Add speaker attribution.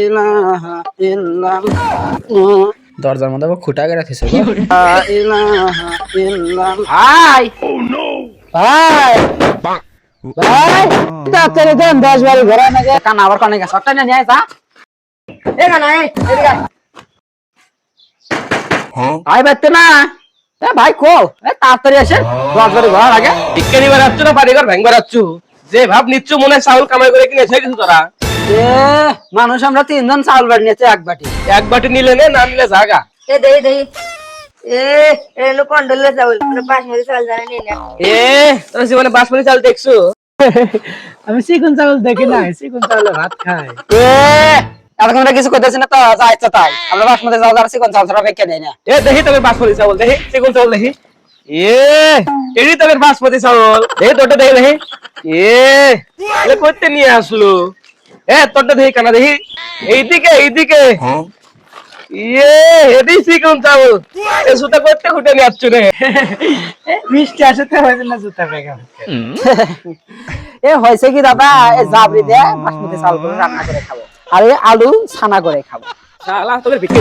Speaker 1: ইলাহা ইল্লাল্লাহ দরজার মধ্যে খুঁটা করে রাখিস লা ইলাহা ইল্লাল্লাহ ভাই ভাই ভাই তাড়াতাড়ি দেন 10 বাড়ি ঘোরা নাকি কান আবার কানে গেছে সবটা নিয়ে আয় তা এ কানা এদিকে ভাই বাইতে না এ ভাই কো এ তাড়াতাড়ি আসেন 10 বাড়ি ঘোরার আগে
Speaker 2: বিজ্ঞানী বাড়াচ্ছ না বাড়িঘর ভেঙে বেড়াচ্ছ যে ভাব নিচ্ছ মনে হয় চাউল কামাই করে কিনেছে কিছু তোরা
Speaker 1: এ মানুষ আমরা তিনজন চাউল বাড়ি নিয়েছে এক বাটি
Speaker 2: এক বাটি নিলে নে না নিলে জাগা
Speaker 3: এ দেই দেই এ এলো কন্ডলে চাউল মানে বাসমতি চাউল জানা নেই না
Speaker 2: এ তোরা জীবনে বাসমতি চাল দেখছো
Speaker 1: আমি চিকন চাউল দেখি নাই চিকন চাউলে ভাত খাই এ এখন আমরা কিছু কইতেছি না তো যা ইচ্ছা তাই আমরা বাসমতি চাউল আর চিকন চাউল ছাড়া ফেকে দেই না
Speaker 2: এ দেখি তবে বাসমতি চাউল দেখি চিকন চাউল দেখি এ এডি তবে বাসমতি চাউল দেখি তোরটা দেখি দেখি এ করতে নিয়ে আসলো এ তোরটা দেখি কানা দেখি এইদিকে এডি চিকন চাউল এ সুতা করতে খুঁটে নিয়ে আসছো রে
Speaker 1: মিষ্টি আসতে হইছে না জুতা ফেকা এ হইছে কি দাদা এ জাবরি দে বাসমতি চাউল করে রান্না করে খাবো আর এই আলু ছানা করে খাবো
Speaker 2: শালা তোকে বিক্রি